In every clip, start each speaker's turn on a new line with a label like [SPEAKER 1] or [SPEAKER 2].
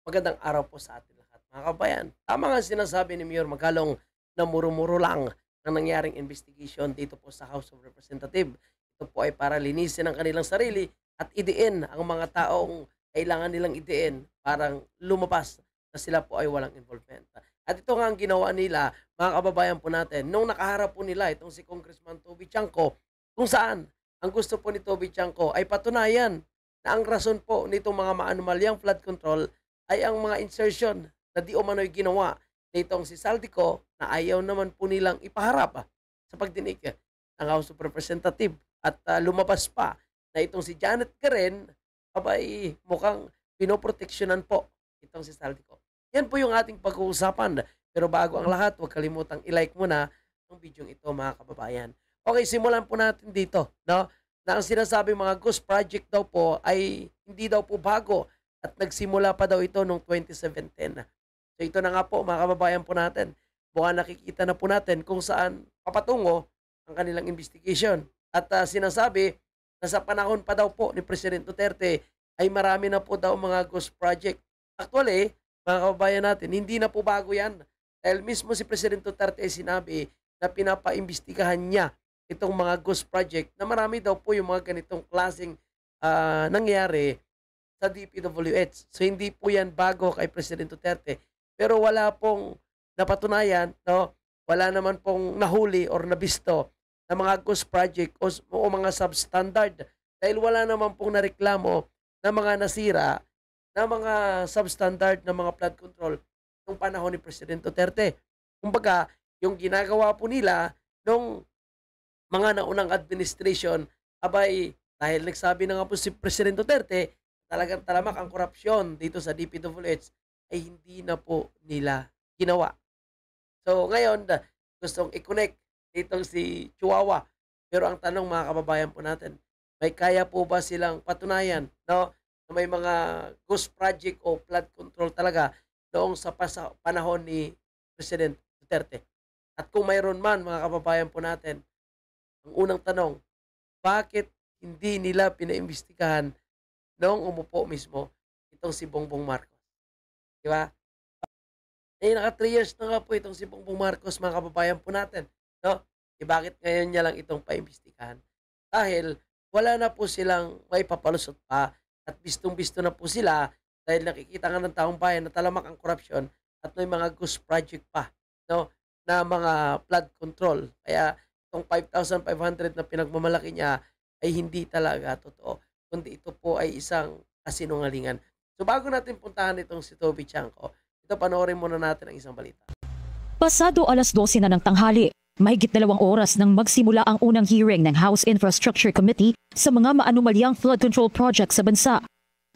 [SPEAKER 1] Magandang araw po sa atin lahat, mga kabayan. Tama nga sinasabi ni Mayor Magalong na muro-muro lang ang nangyaring investigation dito po sa House of Representatives. Ito po ay para linisin ang kanilang sarili at idiin ang mga taong kailangan nilang idiin, parang lumabas na sila po ay walang involvement. At ito nga ang ginawa nila, mga kababayan po natin, nung nakaharap po nila itong si Congressman Toby Chanco, kung saan ang gusto po ni Toby Chanco ay patunayan na ang rason po nitong mga maanumalyang flood control ay ang mga insertion na di umano'y ginawa nitong si Saldico na ayaw naman po nilang ipaharap sa pagdinig ng House of Representatives. At lumabas pa na itong si Janet Karen, abay mukhang pinoproteksyonan po itong si Saldico. Yan po yung ating pag-uusapan. Pero bago ang lahat, huwag kalimutang i-like muna ang video ito, mga kababayan. Okay, simulan po natin dito, no? Na ang sinasabi mga ghost project daw po ay hindi daw po bago at nagsimula pa daw ito noong 2017. So ito na nga po, mga kababayan po natin. Buka nakikita na po natin kung saan papatungo ang kanilang investigation. At sinasabi na sa panahon pa daw po ni President Duterte ay marami na po daw mga ghost project. Actually, mga kababayan natin, hindi na po bago yan. Dahil mismo si President Duterte ay sinabi na pinapaimbestigahan niya itong mga ghost project na marami daw po yung mga ganitong klaseng nangyari sa DPWH. So hindi po yan bago kay President Duterte. Pero wala pong napatunayan, no? Wala naman pong nahuli or nabisto na mga ghost project o mga substandard. Dahil wala naman pong nareklamo na mga nasira na mga substandard na mga flood control nung panahon ni President Duterte. Kumbaga, yung ginagawa po nila nung mga naunang administration, abay, dahil nagsabi na nga po si President Duterte, talagang talamak ang korupsyon dito sa DPWH, ay hindi na po nila ginawa. So ngayon, gustong i-connect ditong si Chihuahua. Pero ang tanong, mga kababayan po natin, may kaya po ba silang patunayan, no, na may mga ghost project o flood control talaga noong sa panahon ni President Duterte? At kung mayroon man, mga kababayan po natin, ang unang tanong, bakit hindi nila pinaimbestigahan noong umupo mismo itong si Bongbong Marcos? Di ba? Eh, naka 3 years na nga po itong si Bongbong Marcos, mga kababayan po natin. No? Eh, bakit ngayon niya lang itong paimbestigahan? Dahil wala na po silang may papalusot pa at bistong-bisto na po sila dahil nakikita nga ng taong bayan na talamak ang korupsyon at may mga ghost project pa, no, na mga flood control. Kaya itong 5,500 na pinagmamalaki niya ay hindi talaga totoo, kundi ito po ay isang kasinungalingan. So bago natin puntahan itong si Toby Chanco, ito panoorin muna natin ang isang balita.
[SPEAKER 2] Pasado alas 12 na ng tanghali, mahigit 2 oras nang magsimula ang unang hearing ng House Infrastructure Committee sa mga maanumalyang flood control project sa bansa.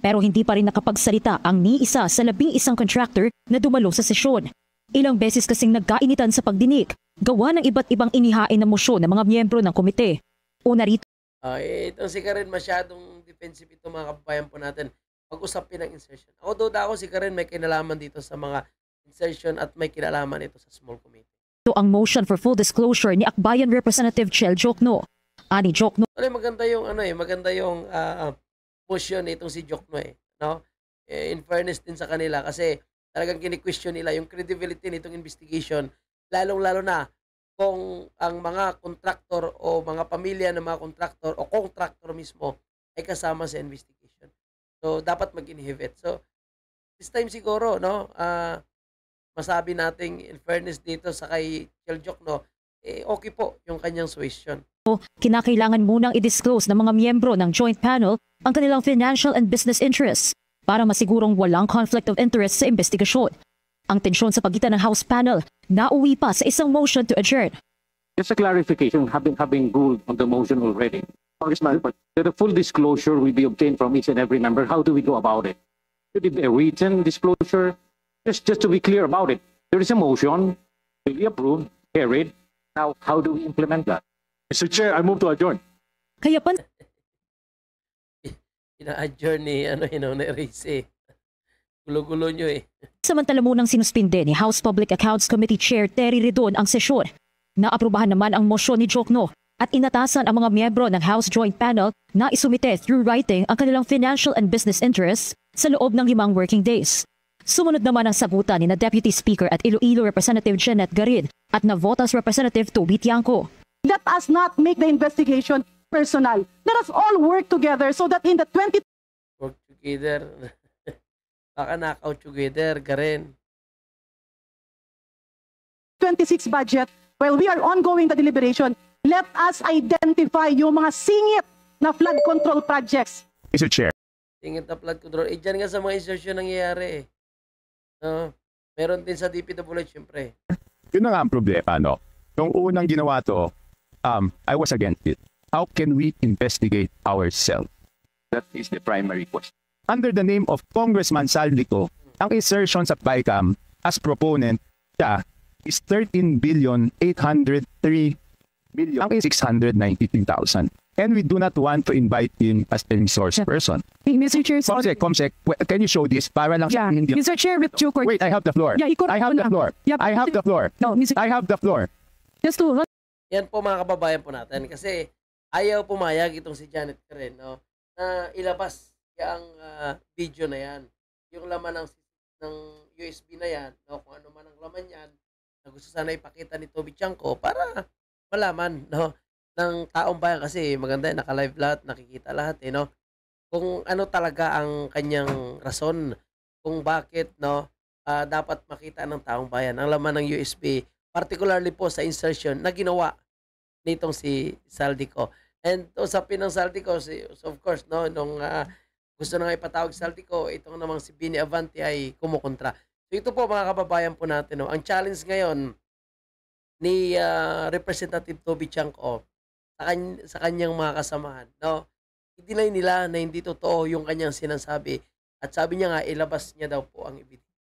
[SPEAKER 2] Pero hindi pa rin nakapagsalita ang ni isa sa 11 contractor na dumalo sa sesyon. Ilang beses kasing nagkainitan sa pagdinig, gawa ng iba't ibang inihain na mosyon ng mga miyembro ng komite. Una rito.
[SPEAKER 1] Itong si Karen masyadong defensive ito, mga kababayan po natin. Pag-usapin ng insertion. Ako ako si Karen may kinalaman dito sa mga insertion at may kinalaman ito sa small committee.
[SPEAKER 2] Ito ang motion for full disclosure ni Akbayan Representative Chel Jokno. Ani Jokno.
[SPEAKER 1] Maganda yung maganda yung motion nitong si Jokno no? In fairness din sa kanila kasi talagang kini-question nila yung credibility nitong investigation, lalong-lalo na kung ang mga kontraktor o mga pamilya ng mga kontraktor o contractor mismo ay kasama sa investigation. So dapat mag-inhibit. So this time siguro, no, masabi nating in fairness dito sa kay Chel Jokno, okay po yung kanyang suwesyon.
[SPEAKER 2] Kinakailangan munang i-disclose ng mga miyembro ng joint panel ang kanilang financial and business interests para masigurong walang conflict of interest sa investigasyon. Ang tensyon sa pagitan ng House panel nauwi pa sa isang motion to adjourn.
[SPEAKER 3] Just a clarification, having ruled on the motion already, Congressman, but the full disclosure will be obtained from each and every member. How do we go about it? Should it be a written disclosure? Just to be clear about it, there is a motion, will be approved, carried. Now, how do we implement that? Mr. Chair, I move to adjourn.
[SPEAKER 2] Kaya
[SPEAKER 1] Ina-adjourn ni na-erase Gulo-gulo nyo
[SPEAKER 2] Samantala munang sinuspinde ni House Public Accounts Committee Chair Terry Redon ang sesyon. Naaprubahan naman ang motion ni Jokno at inatasan ang mga miyembro ng House Joint Panel na isumite through writing ang kanilang financial and business interests sa loob ng 5 working days. Sumunod naman ang sagutan ni na Deputy Speaker at Iloilo Representative Jeanette Garin at Navotas Representative Toby Tiangco.
[SPEAKER 4] Let us not make the investigation personal. Let us all work together so that in the
[SPEAKER 1] Work together. Baka knockout together, Karen.
[SPEAKER 4] 2026 budget, while we are ongoing the deliberation, let us identify yung mga singit na flood control projects.
[SPEAKER 5] Mr. Chair.
[SPEAKER 1] Tingin na flood control. Diyan nga sa mga insertion nangyayari. No? Meron din sa DPWH, syempre.
[SPEAKER 5] Yun na nga ang problema, no? Nung unang ginawa to, I was against it. How can we investigate ourselves? That is the primary question. Under the name of Congressman Saldico, ang insertion sa BICAM as proponent siya is 13,803,693,000. And we do not want to invite him as a resource person.
[SPEAKER 4] Hey, Mr. Chair,
[SPEAKER 5] Comsec, can you show this? Para lang
[SPEAKER 4] yeah,
[SPEAKER 5] hindi.
[SPEAKER 4] Mr. Chair, with due court.
[SPEAKER 5] Wait, I have the floor.
[SPEAKER 4] Yeah,
[SPEAKER 5] I have the floor.
[SPEAKER 4] Yeah,
[SPEAKER 5] I have the floor.
[SPEAKER 4] No, Mr.
[SPEAKER 5] I have the floor.
[SPEAKER 4] Just to
[SPEAKER 1] Yan po mga kababayan po natin. Kasi ayaw pumayag itong si Janet Karen, no? Na ilabas yung video na yan. Yung laman ng USB na yan, no? Kung ano man ang laman yan, na gusto sana ipakita ni Toby Tiangco para malaman, no? Ng taong bayan kasi maganda naka-live lahat, nakikita lahat no. Kung ano talaga ang kanyang rason kung bakit no dapat makita ng taong bayan ang laman ng USB, particularly po sa insertion na ginawa nitong si Saldico. And usapin ng Saldico, of course no, nung gusto na nga ipatawag si Saldico, itong namang si Bini Avanti ay kumukontra. So ito po mga kababayan po natin no, ang challenge ngayon ni Representative Toby Tiangco sa kanyang mga kasamahan, no? I-deny nila na hindi totoo yung kanyang sinasabi at sabi niya nga ilabas niya daw po ang ebidensya.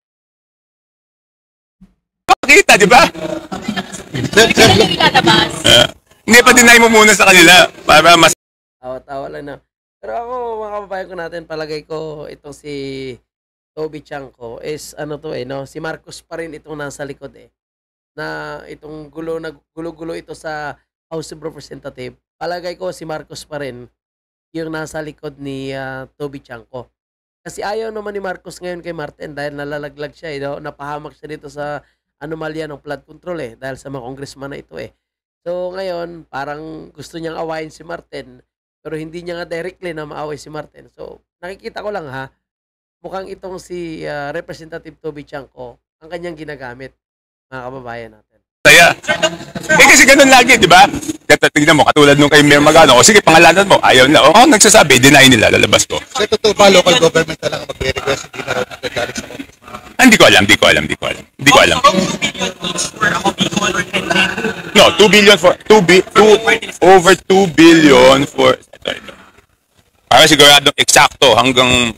[SPEAKER 6] Pakita, di ba? Hindi pa deny mo muna sa kanila para mas...
[SPEAKER 1] Tawa-tawa lang na. Pero ako, mga kababayan ko natin, palagay ko itong si Toby Tiangco is ano to no? Si Marcos pa rin itong nasa likod na itong gulo-gulo ito sa House of Representative, palagay ko si Marcos pa rin yung nasa likod ni Toby Tiangco. Kasi ayaw naman ni Marcos ngayon kay Martin dahil nalalaglag siya, no? Napahamak siya dito sa anomalya ng flood control dahil sa mga congressman na ito So ngayon, parang gusto niyang awayin si Martin, pero hindi niya nga directly na maaway si Martin. So nakikita ko lang mukhang itong si Representative Toby Tiangco ang kanyang ginagamit, mga kababayan natin.
[SPEAKER 6] Saya. Kasi ganun lagi, di ba? Tignan mo, katulad nung kay Mayor Magano, o sige, pangalanan mo, ayaw na. O, nagsasabi, deny nila, lalabas ko.
[SPEAKER 7] Sa totoo ba, local government na lang ang mag-request, hindi na raw nagagalit sa Congress?
[SPEAKER 6] Hindi ko alam. No, 2 billion for, over 2 billion for, ito. Para siguradong eksakto hanggang,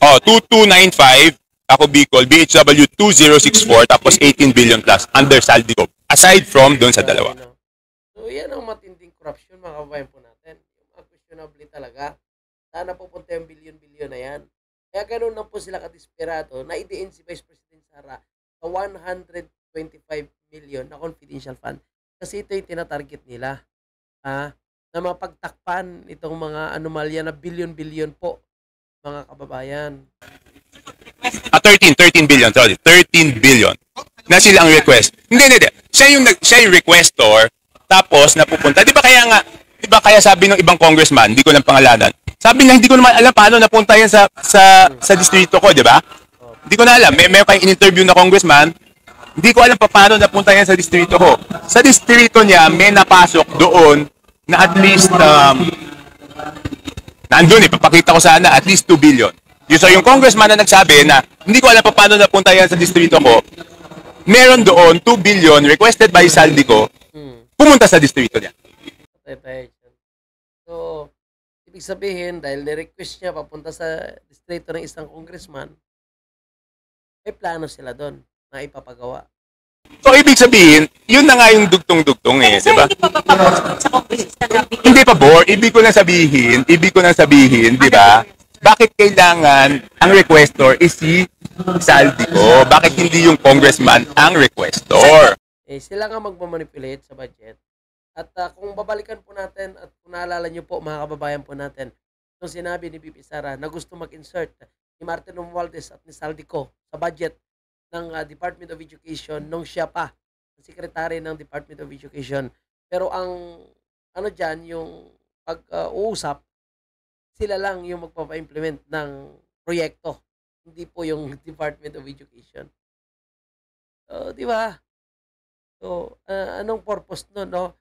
[SPEAKER 6] 2295, ako Bicol, BHW 2064, tapos 18 billion plus under Saldico. Aside from doon sa dalawa.
[SPEAKER 1] So yan ang matinding corruption mga kababayan po natin. Yung mga questionable talaga. Sana pupunta yung billion-billion na yan. Kaya ganoon lang po sila kadesperado na idiin si Vice President Sara sa 125 million na confidential fund. Kasi ito yung tinatarget nila. Na mapagtakpan itong mga anomalya na billion-billion po mga kababayan.
[SPEAKER 6] 13 billion, sorry. 13 billion. Na sila ang request. Hindi. Siya yung requestor, tapos napupunta. Di ba kaya sabi ng ibang congressman, hindi ko lang pangalanan, sabi niya, hindi ko naman alam paano napunta yan sa distrito ko, di ba? Hindi ko na alam. May kayong in-interview na congressman, hindi ko alam paano napunta yan sa distrito ko. Sa distrito niya, may napasok doon na at least, nandun papakita ko sana, at least 2 billion. Yung congressman na nagsabi na hindi ko alam paano napunta yan sa distrito ko, meron doon 2 billion requested by Saldico pumunta sa distrito niya.
[SPEAKER 1] So, ibig sabihin, dahil ni-request niya papunta sa distrito ng isang congressman, may plano sila doon na ipapagawa.
[SPEAKER 6] So, ibig sabihin, yun na nga yung dugtong-dugtong di ba? Hindi pa bore. Ibig ko nang sabihin, di ba? Bakit kailangan ang requestor is si Saldico? Bakit hindi yung congressman ang requestor?
[SPEAKER 1] Sila nga magmamanipulate sa budget. At kung babalikan po natin at kung naalala nyo po mga kababayan po natin, nung sinabi ni BP Sara na gusto mag-insert ni Martin Romualdez at ni Saldico sa budget ng Department of Education nung siya pa ang secretary ng Department of Education. Pero ang ano diyan yung pag-uusap, sila lang yung magpapa-implement ng proyekto, hindi po yung Department of Education. So, di ba? So, anong purpose nun, no?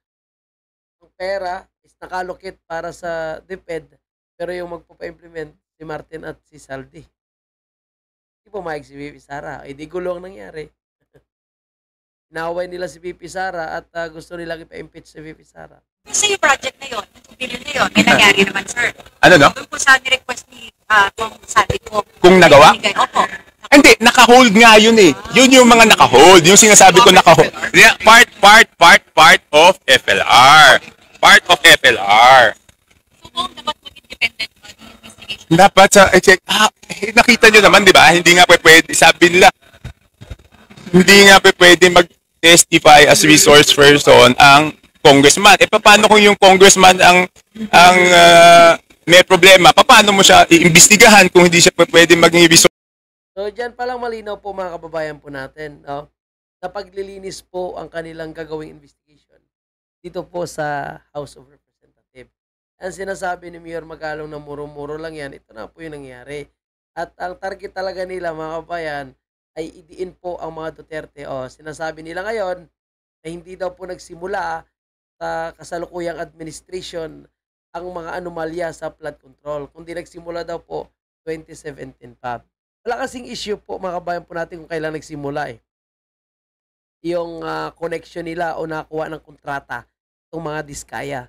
[SPEAKER 1] Ang pera is nakalokit para sa DepEd, pero yung magpapa-implement si Martin at si Saldi. Di pumayag si VP Sara. Eh, di gulo ang nangyari. Inaway nila si VP Sara at gusto nilang ipa-impeach si VP Sara.
[SPEAKER 8] Kasi yung project na yun, yung 2 billion na yun, may nangyari naman, sir.
[SPEAKER 6] Ano, no?
[SPEAKER 8] Doon po sa ni-request ni kung sabi ko.
[SPEAKER 6] Kung nagawa?
[SPEAKER 8] Opo.
[SPEAKER 6] Hindi, naka-hold nga yun eh. Yun yung mga naka-hold. Yung sinasabi ko naka-hold. Yeah, part of FLR. Part of FLR.
[SPEAKER 8] So kung dapat mag-independent investigation.
[SPEAKER 6] Dapat sa, nakita nyo naman, di ba? Hindi nga pwede, sabi nila, hindi nga pwede mag-testify as resource person ang congressman. Eh, paano kung yung congressman ang may problema? Paano mo siya iimbestigahan kung hindi siya pwede maging resource?
[SPEAKER 1] So, dyan palang malinaw po mga kababayan po natin, no? Na paglilinis po ang kanilang gagawing investigation dito po sa House of Representatives. Ang sinasabi ni Mayor Magalong na muro-muro lang yan, ito na po yung nangyari. At ang target talaga nila mga kababayan ay idiin po ang mga Duterte. O, sinasabi nila ngayon na hindi daw po nagsimula sa kasalukuyang administration ang mga anomalya sa flood control. Kundi nagsimula daw po 2017 pa. Wala kasing issue po mga kabayan po natin kung kailan nagsimula eh. Yung connection nila o nakuha ng kontrata itong mga diskaya.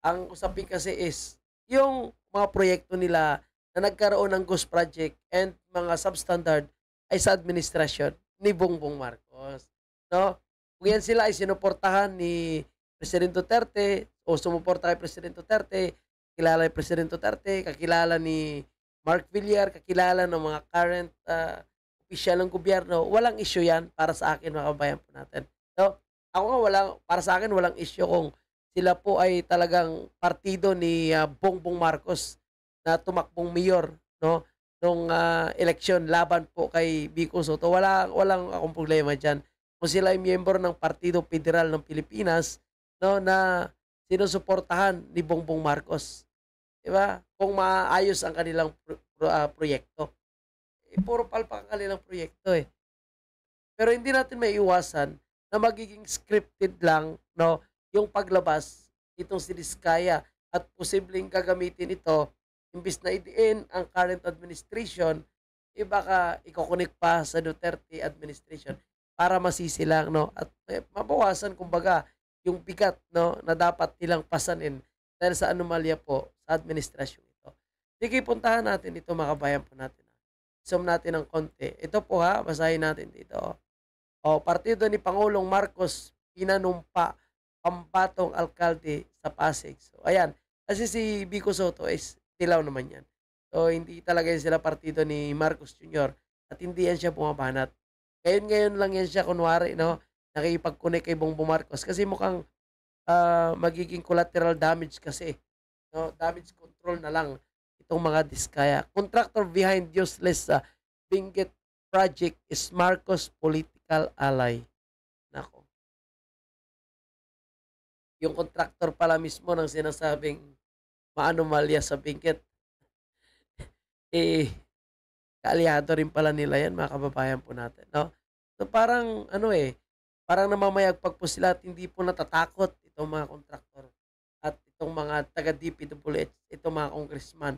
[SPEAKER 1] Ang usapin kasi is yung mga proyekto nila na nagkaroon ng ghost project and mga substandard ay sa administrasyon ni Bongbong Marcos. No? Kung yan sila ay sinuportahan ni President Duterte o sumuporta kay President Duterte, kilala ni President Duterte, kakilala ni Mark Villar, kakilala ng mga current opisyal ng gobyerno, walang issue yan para sa akin mga kabayan po natin. So, ako nga para sa akin walang issue kung sila po ay talagang partido ni Bongbong Marcos na tumakbong mayor, no? Nung eleksyon laban po kay Vico Soto. Walang akong problema diyan. Kung sila ay miyembro ng Partido Federal ng Pilipinas, no, na sinusuportahan ni Bongbong Marcos. 'Di ba? Kung maayos ang kanilang proyekto. Eh, puro palpak ang kanilang proyekto eh. Pero hindi natin maiiwasan na magiging scripted lang, no, yung paglabas itong si Diskaya at posibleng gagamitin ito imbis na idiin ang current administration, baka ikokonek pa sa Duterte administration para masisi lang, no, at mabawasan kumbaga yung bigat, no, na dapat nilang pasanin dahil sa anomalya po sa administrasyon ito. Sige, puntahan natin ito mga kabayan po natin. Zoom natin ng konti. Ito po basahin natin dito. Partido ni Pangulong Marcos pinanumpa pambatong alkalde sa Pasig. So, ayan. Kasi si Vico Soto is dilaw naman yan. So, hindi talaga yan sila partido ni Marcos Jr. At hindi yan siya bumabanat. Ngayon lang yan siya, kunwari, no, nakipag-connect kay Bongbong Marcos. Kasi mukhang magiging collateral damage kasi. No? Damage control na lang itong mga diskaya. Contractor behind useless Benguet project is Marcos political ally. Nako. Yung contractor pala mismo ng sinasabing maanomalya sa Benguet. Kaalyado rin pala nila yan, mga kababayan po natin. No? So parang, parang namamayagpag po sila at hindi po natatakot itong mga contractor at itong mga taga-DPWH, itong mga congressman.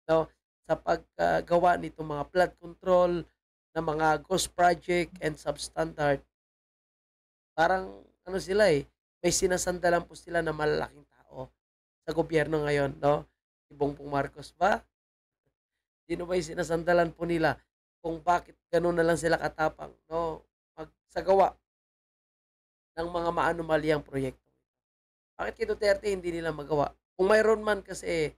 [SPEAKER 1] No? Sa paggawa nitong mga flood control, na mga ghost project and substandard. Parang, sila may sinasandalan po sila na malalaking tao sa gobyerno ngayon, no? Si Bongbong Marcos ba? Sino ba yung sinasandalan po nila kung bakit ganun na lang sila katapang, no? Magsagawa ng mga maanomalyang proyekto. Bakit kay Duterte hindi nila magawa? Kung mayroon man kasi,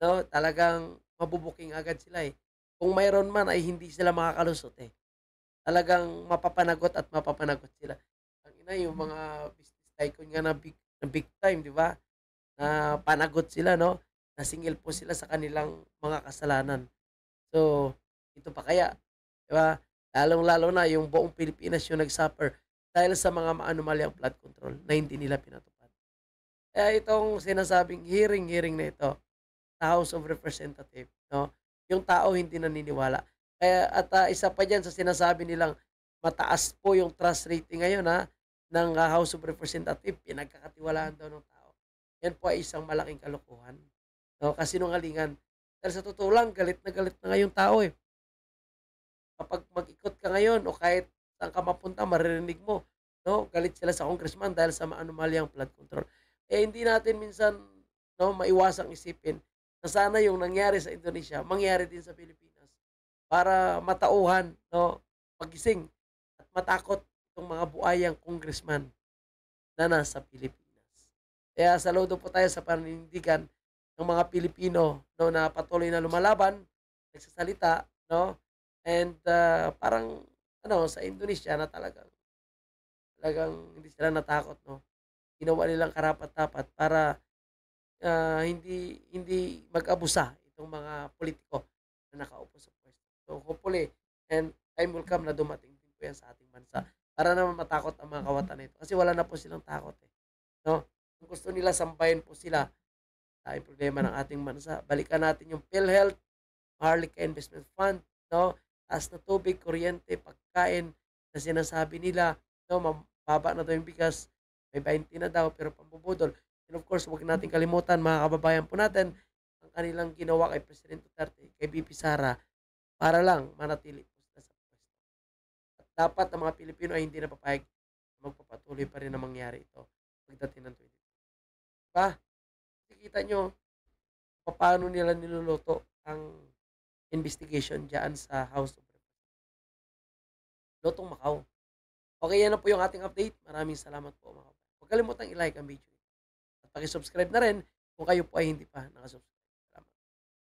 [SPEAKER 1] no, talagang mabubuking agad sila eh. Kung mayroon man ay hindi sila makakalusot eh. Talagang mapapanagot at mapapanagot sila. Ang ina, yung mga business tycoon nga na big time, di ba? Na panagot sila, no? Nasingil po sila sa kanilang mga kasalanan. So, Ito pa kaya, di ba? Lalong-lalo na yung buong Pilipinas yung nag-suffer dahil sa mga maanumalyang flood control na hindi nila pinatupad. Kaya itong sinasabing hearing na ito sa House of Representatives, no? Yung tao hindi naniniwala. Kaya at isa pa diyan sa sinasabi nilang mataas po yung trust rating ngayon ng House of Representatives, pinagkakatiwalaan daw ng tao. Yan po ay isang malaking kalokohan. No, kasinungalingan. Dahil sa totoo lang, galit na ngayong tao eh. Kapag mag-ikot ka ngayon o kahit saan ka mapunta, maririnig mo, no, galit sila sa congressman dahil sa maanumalyang flood control. Eh hindi natin minsan maiwasang isipin na sana yung nangyari sa Indonesia, mangyari din sa Pilipinas para matauhan, pagising at matakot itong mga buayang congressman na nasa Pilipinas. Kaya saludo po tayo sa paninindigan ng mga Pilipino na patuloy na lumalaban, nagsasalita, and parang sa Indonesia na talagang hindi sila natakot, ginawa nilang karapat-dapat para hindi mag-abusa itong mga politiko na nakaupo sa pwesto. So hopefully, and time will come na dumating din po yan sa ating bansa para naman matakot ang mga kawatan na ito. Kasi wala na po silang takot eh. Kung gusto nila, sambahin po sila sa problema ng ating bansa. Balikan natin yung PhilHealth, Maharlika Investment Fund, taas na tubig, kuryente, pagkain na sinasabi nila, mababa na daw yung bigas, may 20 na daw, pero pambubudol. And of course, huwag natin kalimutan, mga kababayan po natin, ang kanilang ginawa kay President Duterte, kay BP Sara, para lang manatili po sila sa pwesto. At dapat ang mga Pilipino ay hindi na papayag na magpapatuloy pa rin na mangyari ito pagdating ng 2020. Diba? Kita nyo paano nila niluluto ang investigation dyan sa House of Representatives. Lotong Macau. Okay, yan na po yung ating update. Maraming salamat po mga kababayan. Huwag kalimutang i-like ang video. At pakisubscribe na rin kung kayo po ay hindi pa nakasubscribe.